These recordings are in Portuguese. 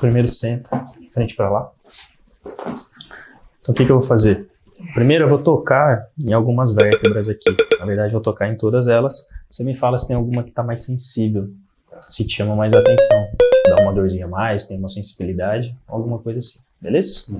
Primeiro senta, de frente para lá. Então o que eu vou fazer? Primeiro eu vou tocar em algumas vértebras aqui. Na verdade eu vou tocar em todas elas. Você me fala se tem alguma que está mais sensível, se te chama mais atenção, dá uma dorzinha a mais, tem uma sensibilidade, alguma coisa assim, beleza?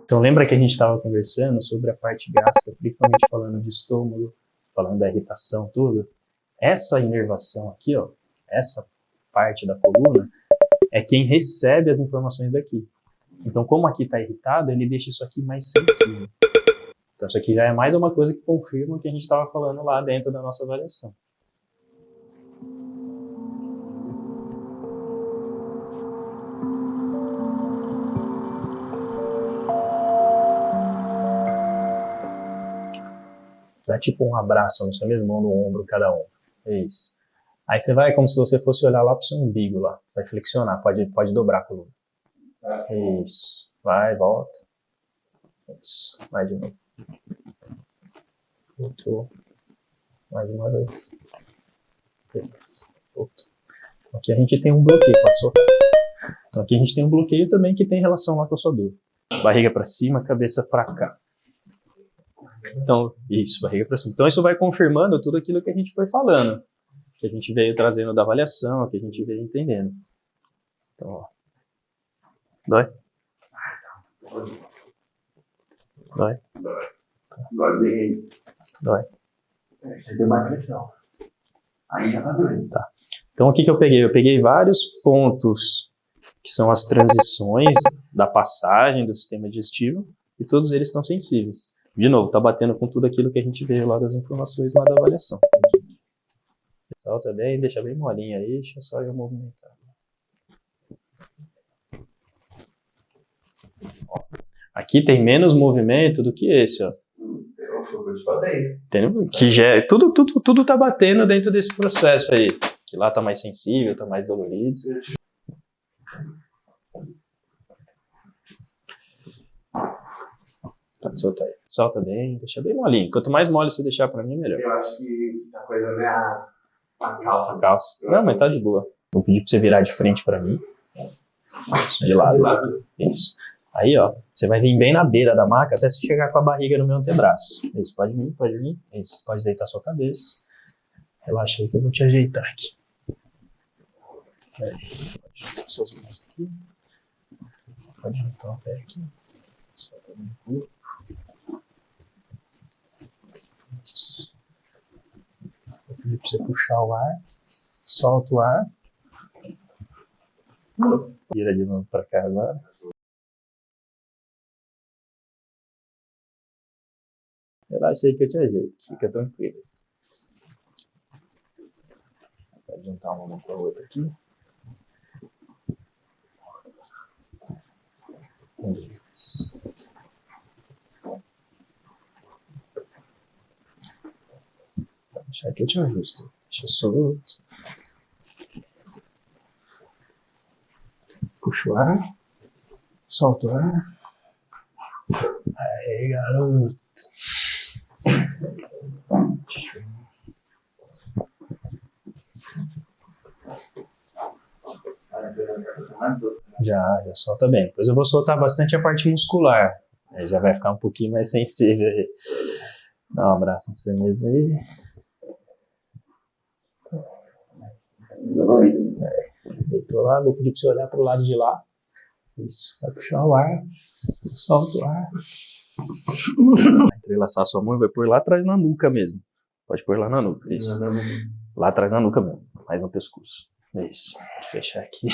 Então lembra que a gente estava conversando sobre a parte gástrica, principalmente falando de estômago, falando da irritação, tudo? Essa inervação aqui, ó, essa parte da coluna, é quem recebe as informações daqui. Então como aqui está irritado, ele deixa isso aqui mais sensível. Então isso aqui já é mais uma coisa que confirma o que a gente estava falando lá dentro da nossa avaliação. Dá tipo um abraço no seu mesmo mão no ombro, cada um. É isso. Aí você vai como se você fosse olhar lá pro seu umbigo lá. Vai flexionar, pode dobrar a coluna. Isso. Vai, volta. Isso. Vai de novo. Voltou. Mais uma vez. Beleza. Voltou. Então aqui a gente tem um bloqueio, pode soltar. Então aqui a gente tem um bloqueio também que tem relação lá com a sua dor. Barriga para cima, cabeça para cá. Então, isso, barriga para cima. Então isso vai confirmando tudo aquilo que a gente foi falando, que a gente veio trazendo da avaliação, que a gente veio entendendo. Então, ó. Dói? Dói? Dói bem. Dói. Você deu mais pressão. Aí já tá doendo. Tá. Então o que eu peguei? Eu peguei vários pontos que são as transições da passagem do sistema digestivo e todos eles estão sensíveis. De novo, tá batendo com tudo aquilo que a gente veio lá das informações lá da avaliação. Salta bem, deixa bem molinho aí, deixa só eu movimentar. Ó, aqui tem menos movimento do que esse, ó. Foi o que eu te falei. Que já, tudo tá batendo dentro desse processo aí. Que lá tá mais sensível, tá mais dolorido. Tá, solta aí. Solta bem, deixa bem molinho. Quanto mais mole você deixar pra mim, melhor. Eu acho que tá coisa, né? A calça. A calça. Não, mas tá de boa. Vou pedir pra você virar de frente pra mim. De lado. Isso. Aí, ó, você vai vir bem na beira da maca até você chegar com a barriga no meu antebraço. Isso, pode vir, pode vir. Isso, pode deitar sua cabeça. Relaxa aí que eu vou te ajeitar aqui. Aí, pode juntar suas mãos aqui. Pode juntar o pé aqui. Solta bem o corpo. Isso. Vou pedir pra você puxar o ar. Solta o ar. Vira de novo pra cá agora. Relaxa aí que eu te ajeito. Fica tranquilo. Pode juntar uma mão com a outra aqui. Isso. Vou deixar que eu te ajusto. Deixa solto. Puxa o ar. Solta o ar. Aí, garoto. Já solta bem. Depois eu vou soltar bastante a parte muscular. Aí já vai ficar um pouquinho mais sensível aí. Dá um abraço no você mesmo aí. Deitou lá, vou pedir pra você olhar pro lado de lá. Isso, vai puxar o ar. Solta o ar. Vai entrelaçar a sua mão e vai pôr lá atrás na nuca mesmo. Pode pôr lá na nuca, isso. Lá atrás na nuca mesmo, mais no pescoço. Isso, vou fechar aqui.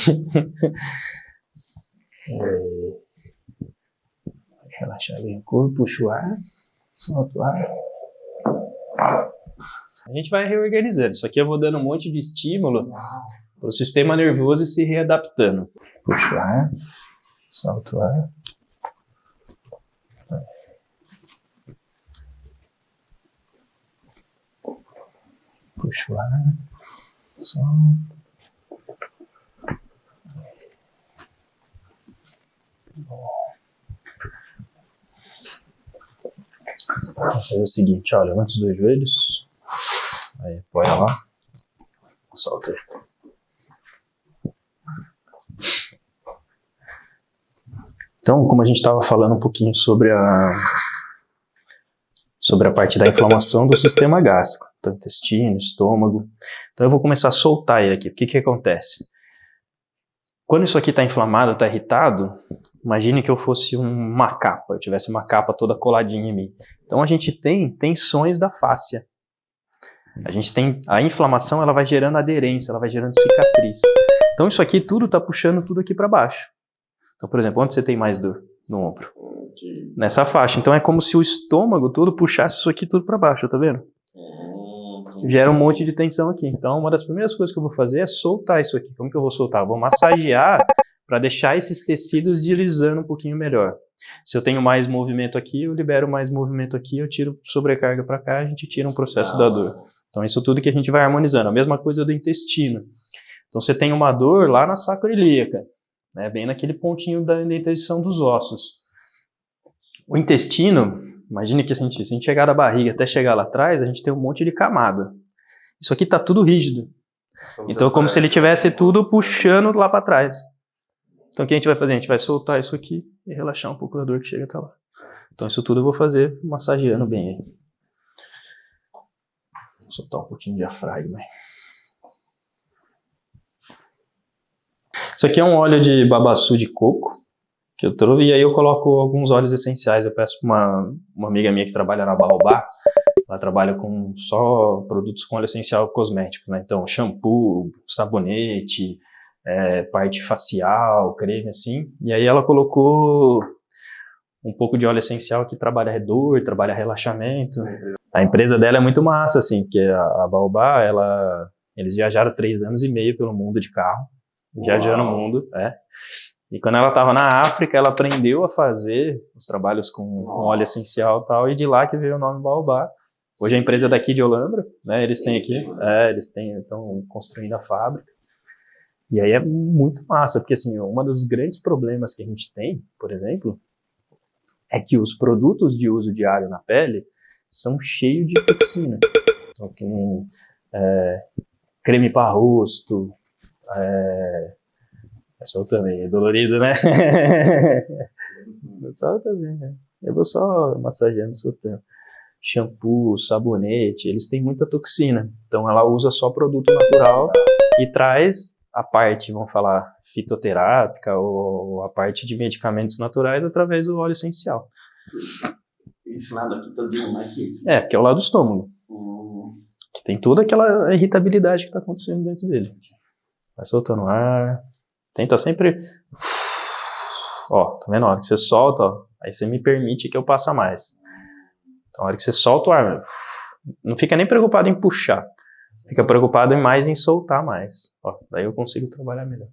Relaxar bem o corpo, puxa o ar, solta o ar. A gente vai reorganizando. Isso aqui eu vou dando um monte de estímulo para o sistema nervoso ir se readaptando. Puxa o ar, solta o ar. Puxa o ar, Vamos fazer o seguinte, olha, antes dos joelhos. Aí, apoia lá. Solta aí. Então, como a gente estava falando um pouquinho sobre a parte da inflamação do sistema gástrico, então intestino, estômago. Então eu vou começar a soltar ele aqui. O que acontece? Quando isso aqui está inflamado, está irritado, imagine que eu fosse uma capa, eu tivesse uma capa toda coladinha em mim. Então a gente tem tensões da fáscia. A inflamação, ela vai gerando aderência, ela vai gerando cicatriz. Então isso aqui tudo está puxando tudo aqui para baixo. Então, por exemplo, onde você tem mais dor? No ombro. Nessa faixa. Então é como se o estômago todo puxasse isso aqui tudo para baixo, tá vendo? Gera um monte de tensão aqui. Então uma das primeiras coisas que eu vou fazer é soltar isso aqui. Como que eu vou soltar? Eu vou massagear para deixar esses tecidos deslizando um pouquinho melhor. Se eu tenho mais movimento aqui, eu libero mais movimento aqui, eu tiro sobrecarga para cá, a gente tira um processo da dor. Então isso tudo que a gente vai harmonizando. A mesma coisa do intestino. Então você tem uma dor lá na sacroiliaca, né, bem naquele pontinho da interseção dos ossos. O intestino, imagine que se a gente chegar da barriga até chegar lá atrás, a gente tem um monte de camada. Isso aqui está tudo rígido. Então é como se ele tivesse tudo puxando lá para trás. Então o que a gente vai fazer? A gente vai soltar isso aqui e relaxar um pouco da dor que chega até lá. Então isso tudo eu vou fazer massageando bem aí. Vou soltar um pouquinho de diafragma. Isso aqui é um óleo de babaçu de coco que eu trouxe, e aí eu coloco alguns óleos essenciais. Eu peço para uma amiga minha que trabalha na Baobá. Ela trabalha com só produtos com óleo essencial cosmético, né? Então shampoo, sabonete, parte facial, creme assim. E aí ela colocou um pouco de óleo essencial que trabalha dor, trabalha relaxamento. A empresa dela é muito massa, assim, porque a Baobá, eles viajaram 3 anos e meio pelo mundo de carro, viajando o mundo, E quando ela estava na África, ela aprendeu a fazer os trabalhos com óleo essencial e tal, e de lá que veio o nome Baobá. Hoje a empresa é daqui de Olambra, né? Eles têm aqui, estão construindo a fábrica. E aí é muito massa, porque assim, um dos grandes problemas que a gente tem, por exemplo, é que os produtos de uso diário na pele são cheios de toxina. Então, que nem creme para rosto, essa também é dolorido, né? Só também, né? Eu vou só massageando, soltando. Shampoo, sabonete, eles têm muita toxina. Então ela usa só produto natural e traz a parte, vamos falar, fitoterápica ou a parte de medicamentos naturais através do óleo essencial. Esse lado aqui tá doendo mais que esse. Que é o lado do estômago. Que tem toda aquela irritabilidade que está acontecendo dentro dele. Vai soltando ar. Tenta sempre... Ó, tá vendo? A hora que você solta, ó, aí você me permite que eu passe mais. Então, a hora que você solta o ar, não fica nem preocupado em puxar. Fica preocupado mais em soltar mais. Ó, daí eu consigo trabalhar melhor.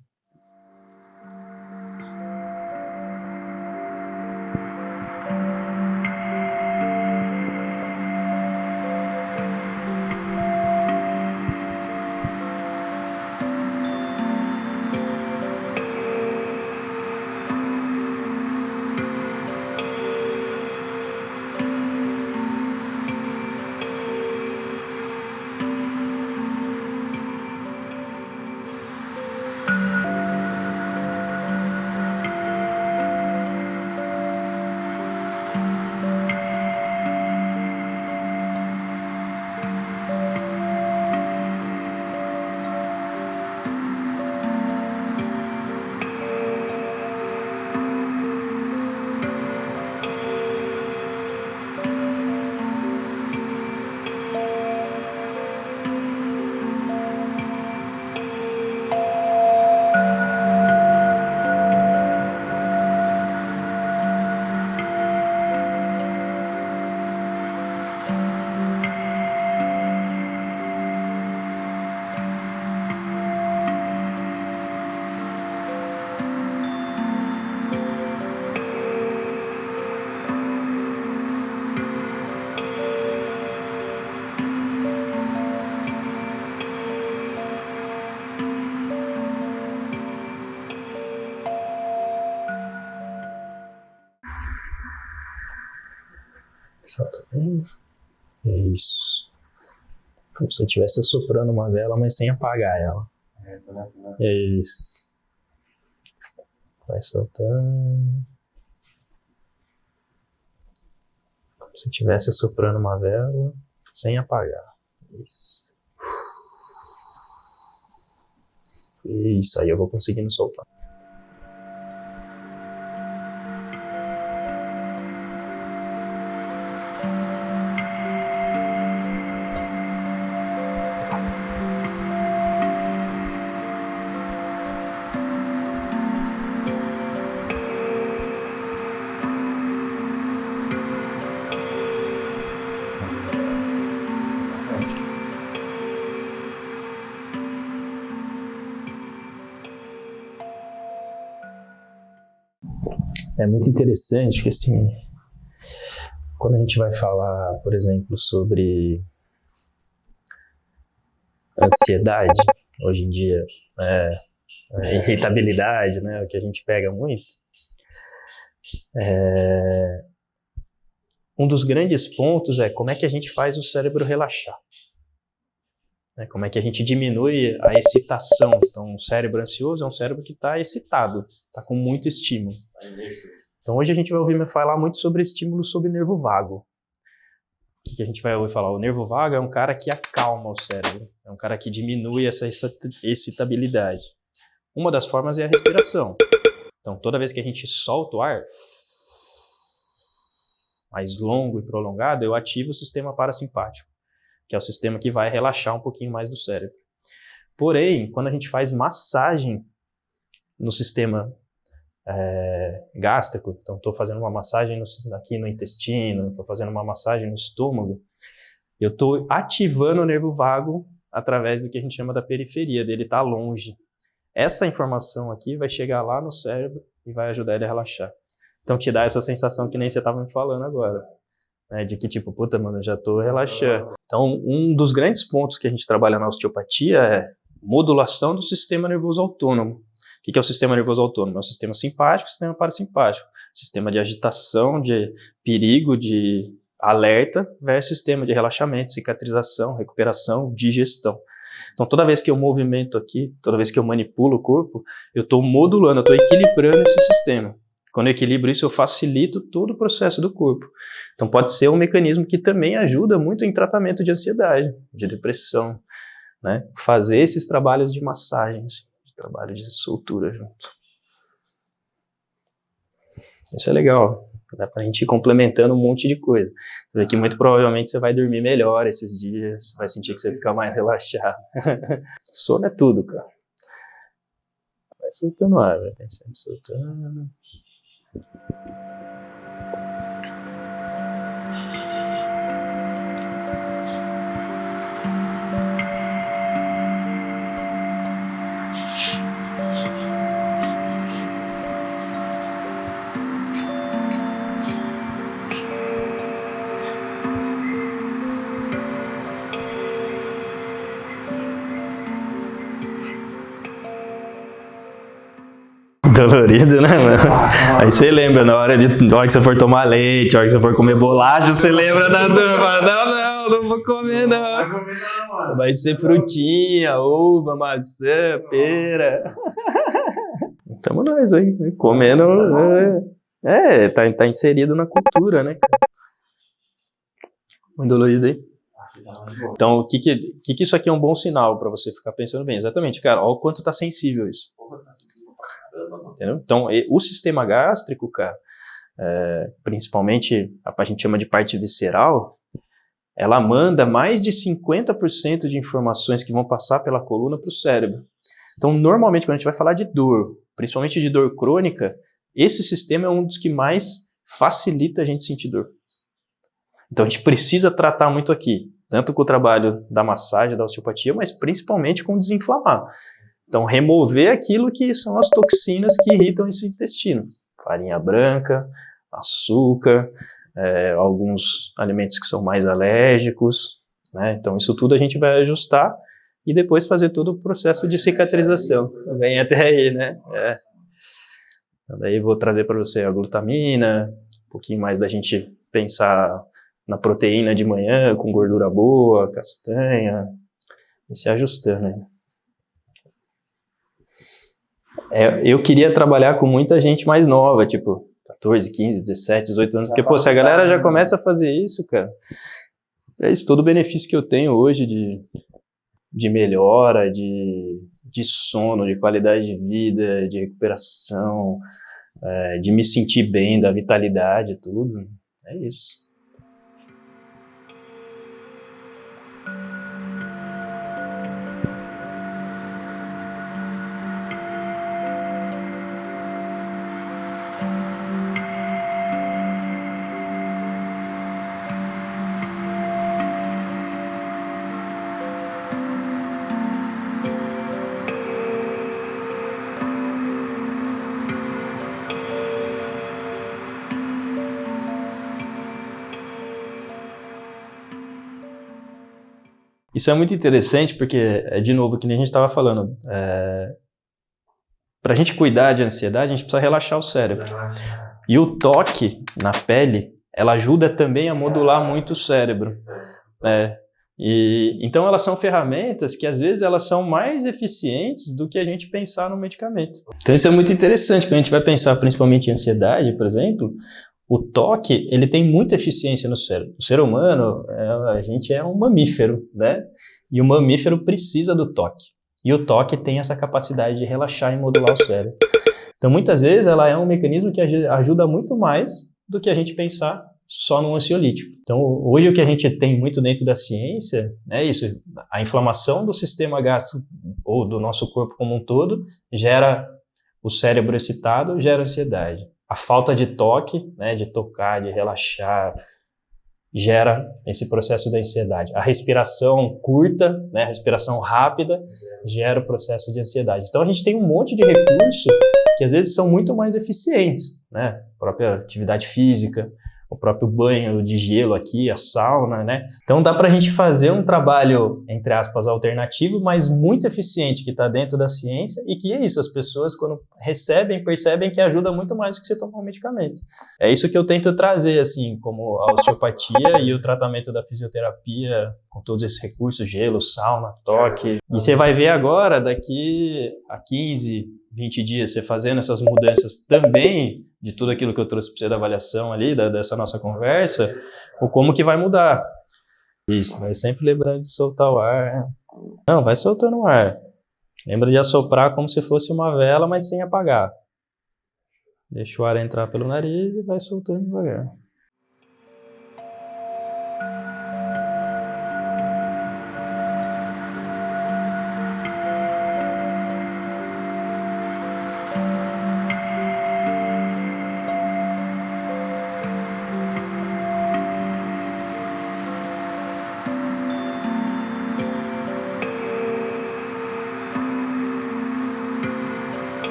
Solta bem. Isso. Como se você estivesse assoprando uma vela, mas sem apagar ela. Isso. Vai soltando. Como se estivesse assoprando uma vela, sem apagar. Isso. Isso, aí eu vou conseguindo soltar. É muito interessante, porque assim, quando a gente vai falar, por exemplo, sobre ansiedade, hoje em dia, irritabilidade, né, o que a gente pega muito, um dos grandes pontos é como é que a gente faz o cérebro relaxar. Como é que a gente diminui a excitação. Então, o cérebro ansioso é um cérebro que está excitado, está com muito estímulo. Então, hoje a gente vai ouvir me falar muito sobre estímulo sob nervo vago. O que a gente vai ouvir falar? O nervo vago é um cara que acalma o cérebro, é um cara que diminui essa excitabilidade. Uma das formas é a respiração. Então, toda vez que a gente solta o ar mais longo e prolongado, eu ativo o sistema parasimpático, que é o sistema que vai relaxar um pouquinho mais do cérebro. Porém, quando a gente faz massagem no sistema gástrico, então estou fazendo uma massagem aqui no intestino, estou fazendo uma massagem no estômago, eu estou ativando o nervo vago através do que a gente chama da periferia, dele está longe. Essa informação aqui vai chegar lá no cérebro e vai ajudar ele a relaxar. Então te dá essa sensação que nem você estava me falando agora. De que tipo, puta, mano, eu já tô relaxando. Então, um dos grandes pontos que a gente trabalha na osteopatia é modulação do sistema nervoso autônomo. O que é o sistema nervoso autônomo? É o sistema simpático e o sistema parasimpático. Sistema de agitação, de perigo, de alerta, versus sistema de relaxamento, cicatrização, recuperação, digestão. Então, toda vez que eu movimento aqui, toda vez que eu manipulo o corpo, eu estou modulando, eu estou equilibrando esse sistema. Quando eu equilibro isso, eu facilito todo o processo do corpo. Então pode ser um mecanismo que também ajuda muito em tratamento de ansiedade, de depressão, né? Fazer esses trabalhos de massagem, de trabalho de soltura junto. Isso é legal. Dá pra gente ir complementando um monte de coisa. Você vê que muito provavelmente você vai dormir melhor esses dias, vai sentir que você fica mais relaxado. Sono é tudo, cara. Vai soltando ar, vai pensando, soltando. Dolorido, né, mano? Aí você lembra, na hora que você for tomar leite, na hora que você for comer bolacha, você lembra da dor. Fala, não vou comer, não. Vai ser frutinha, uva, maçã, pera. Tamo nós aí, comendo. Tá inserido na cultura, né, cara? Muito dolorido aí. Então, o que isso aqui é um bom sinal pra você ficar pensando bem? Exatamente, cara, olha o quanto tá sensível isso. Entendeu? Então, o sistema gástrico, cara, principalmente a gente chama de parte visceral, ela manda mais de 50% de informações que vão passar pela coluna para o cérebro. Então, normalmente, quando a gente vai falar de dor, principalmente de dor crônica, esse sistema é um dos que mais facilita a gente sentir dor. Então, a gente precisa tratar muito aqui, tanto com o trabalho da massagem, da osteopatia, mas principalmente com desinflamar. Então, remover aquilo que são as toxinas que irritam esse intestino. Farinha branca, açúcar, alguns alimentos que são mais alérgicos, né? Então, isso tudo a gente vai ajustar e depois fazer todo o processo de cicatrização. Vem até aí, né? Então, daí vou trazer para você a glutamina, um pouquinho mais da gente pensar na proteína de manhã, com gordura boa, castanha, e se ajustando, né? Eu queria trabalhar com muita gente mais nova, tipo 14, 15, 17, 18 anos, porque, pô, se a galera já começa a fazer isso, cara, é isso, todo o benefício que eu tenho hoje de melhora, de sono, de qualidade de vida, de recuperação, de me sentir bem, da vitalidade, tudo, é isso. Isso é muito interessante porque, de novo, que nem a gente estava falando, para a gente cuidar de ansiedade, a gente precisa relaxar o cérebro. E o toque na pele, ela ajuda também a modular muito o cérebro. Então elas são ferramentas que às vezes elas são mais eficientes do que a gente pensar no medicamento. Então isso é muito interessante, quando a gente vai pensar principalmente em ansiedade, por exemplo, o toque, ele tem muita eficiência no cérebro. O ser humano, a gente é um mamífero, né? E o mamífero precisa do toque. E o toque tem essa capacidade de relaxar e modular o cérebro. Então, muitas vezes, ela é um mecanismo que ajuda muito mais do que a gente pensar só no ansiolítico. Então, hoje o que a gente tem muito dentro da ciência é isso. A inflamação do sistema gástrico ou do nosso corpo como um todo gera o cérebro excitado, gera ansiedade. A falta de toque, né, de tocar, de relaxar, gera esse processo da ansiedade. A respiração curta, né, a respiração rápida, gera o processo de ansiedade. Então a gente tem um monte de recursos que às vezes são muito mais eficientes, né? A própria atividade física, o próprio banho de gelo aqui, a sauna, né? Então dá para a gente fazer um trabalho, entre aspas, alternativo, mas muito eficiente, que está dentro da ciência e que é isso, as pessoas quando recebem, percebem que ajuda muito mais do que você tomar um medicamento. É isso que eu tento trazer, assim, como a osteopatia e o tratamento da fisioterapia, com todos esses recursos, gelo, sauna, toque. E você vai ver agora, daqui a 15, 20 dias, você fazendo essas mudanças também, de tudo aquilo que eu trouxe para você da avaliação ali, dessa nossa conversa, o como que vai mudar. Isso, vai sempre lembrando de soltar o ar. Não, vai soltando o ar. Lembra de assoprar como se fosse uma vela, mas sem apagar. Deixa o ar entrar pelo nariz e vai soltando devagar.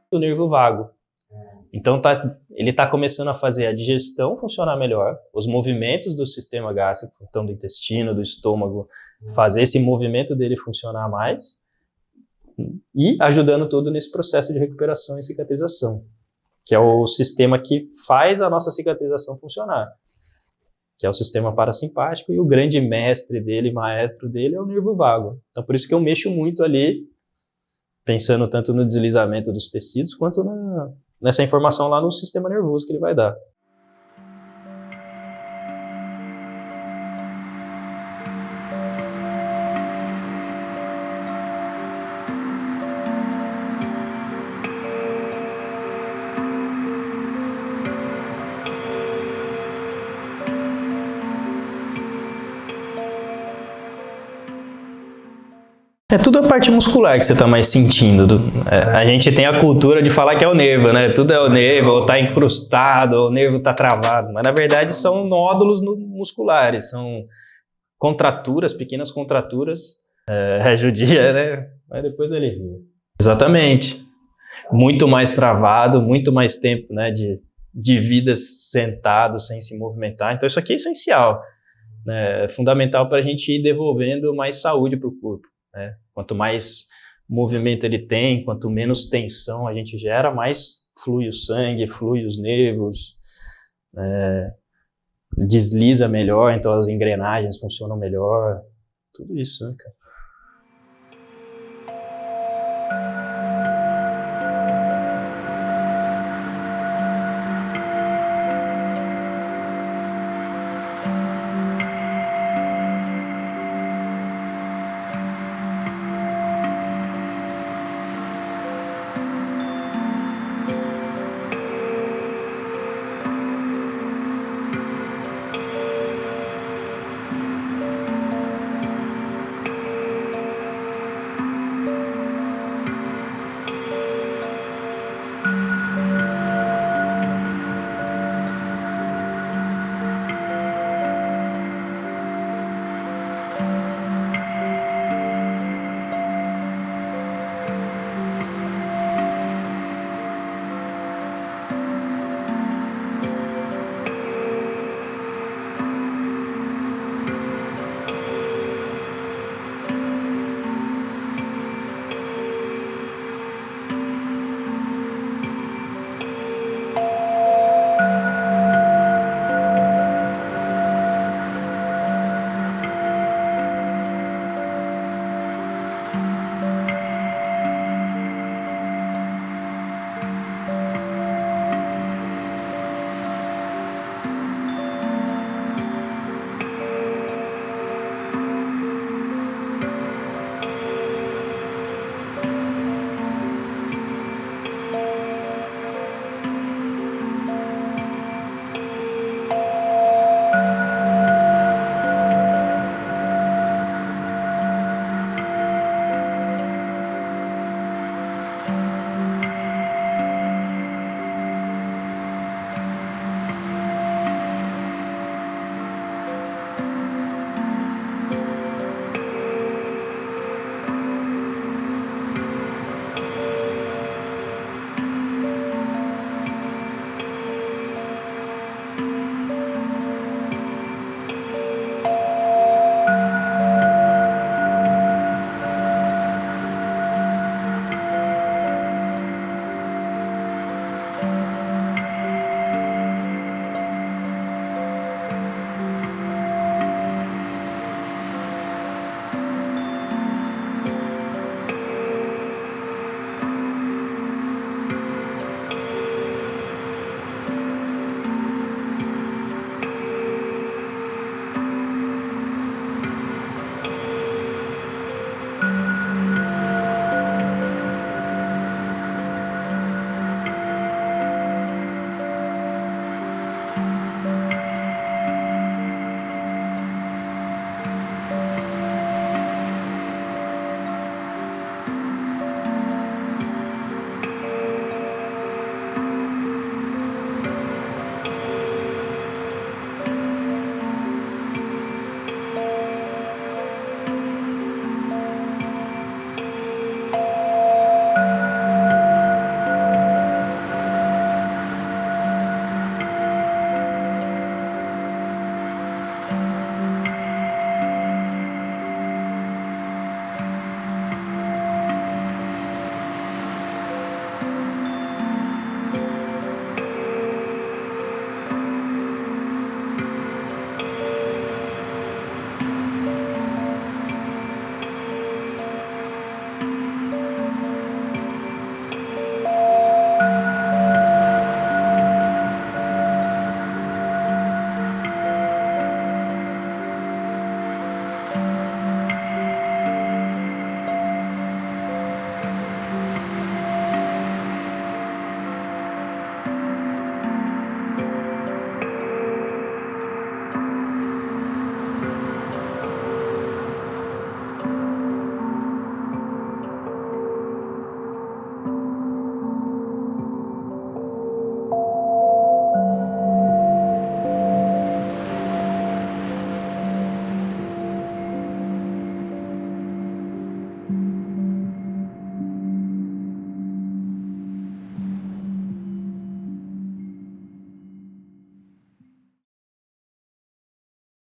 O nervo vago. Então ele está começando a fazer a digestão funcionar melhor, os movimentos do sistema gástrico, então do intestino, do estômago, fazer esse movimento dele funcionar mais e ajudando tudo nesse processo de recuperação e cicatrização, que é o sistema que faz a nossa cicatrização funcionar, que é o sistema parasimpático, e o grande mestre dele, maestro dele, é o nervo vago. Então por isso que eu mexo muito ali, pensando tanto no deslizamento dos tecidos, quanto nessa informação lá no sistema nervoso que ele vai dar. É tudo a parte muscular que você está mais sentindo. A gente tem a cultura de falar que é o nervo, né? Tudo é o nervo, ou está incrustado, ou o nervo está travado. Mas na verdade são nódulos musculares, são contraturas, pequenas contraturas. Judia, né? Mas depois ele viu. Exatamente. Muito mais travado, muito mais tempo, né, de de vida sentado, sem se movimentar. Então isso aqui é essencial, né? É fundamental para a gente ir devolvendo mais saúde para o corpo, né? Quanto mais movimento ele tem, quanto menos tensão a gente gera, mais flui o sangue, flui os nervos, desliza melhor, então as engrenagens funcionam melhor, tudo isso, né, cara?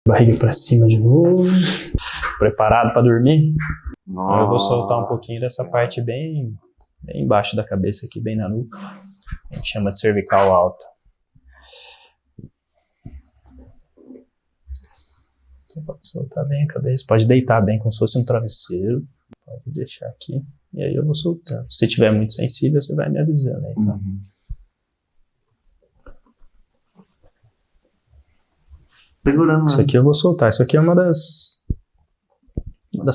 Barriga pra cima de novo. Preparado pra dormir? Nossa. Eu vou soltar um pouquinho dessa parte bem embaixo da cabeça aqui, bem na nuca. A gente chama de cervical alta. Então pode soltar bem a cabeça. Pode deitar bem como se fosse um travesseiro. Pode deixar aqui. E aí eu vou soltando. Se tiver muito sensível, você vai me avisando aí, tá? Segurando. Isso aqui eu vou soltar. Isso aqui é uma das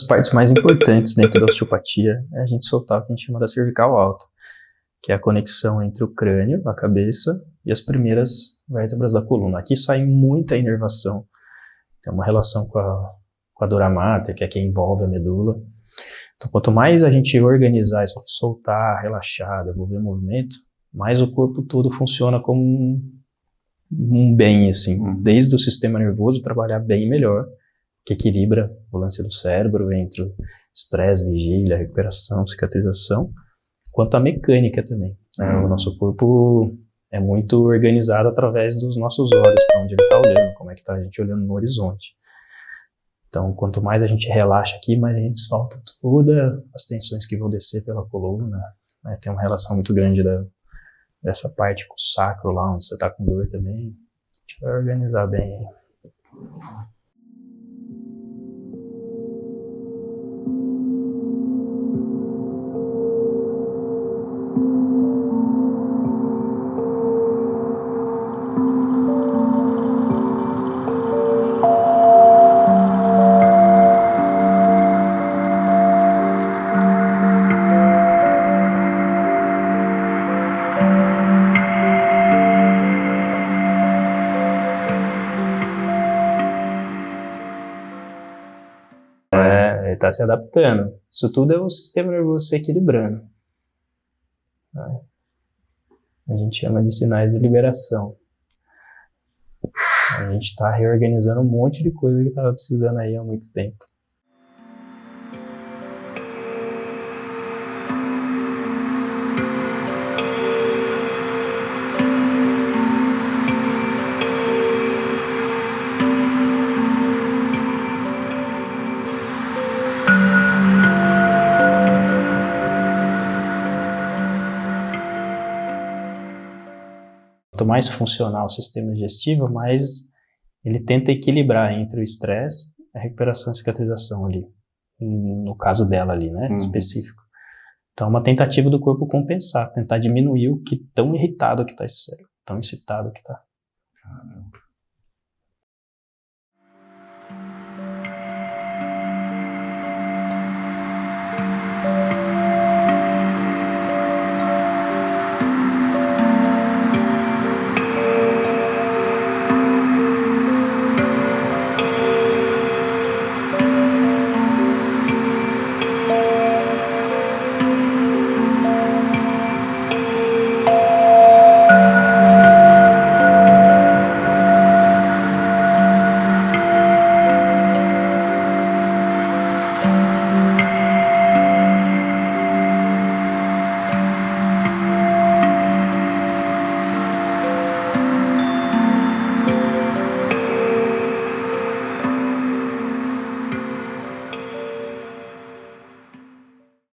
partes mais importantes dentro da osteopatia. É a gente soltar o que a gente chama da cervical alta, que é a conexão entre o crânio, a cabeça e as primeiras vértebras da coluna. Aqui sai muita inervação. Tem uma relação com a dura mater, que é quem envolve a medula. Então, quanto mais a gente organizar isso, soltar, relaxar, devolver movimento, mais o corpo todo funciona como um bem, assim. Desde o sistema nervoso trabalhar bem melhor, que equilibra o lance do cérebro entre estresse, vigília, recuperação, cicatrização, quanto a mecânica também. O nosso corpo é muito organizado através dos nossos olhos, para onde ele está olhando, como é que está a gente olhando no horizonte. Então, quanto mais a gente relaxa aqui, mais a gente solta todas as tensões que vão descer pela coluna. Tem uma relação muito grande dessa parte com o sacro lá, onde você está com dor também. A gente vai organizar bem aí. Ele está se adaptando. Isso tudo é o sistema nervoso se equilibrando. A gente chama de sinais de liberação. A gente está reorganizando um monte de coisa que estava precisando aí há muito tempo. Quanto mais funcional o sistema digestivo, mais ele tenta equilibrar entre o estresse e a recuperação e cicatrização ali. No caso dela ali, né, específico. Então é uma tentativa do corpo compensar, tentar diminuir o que tão irritado que está esse cérebro, tão excitado que está.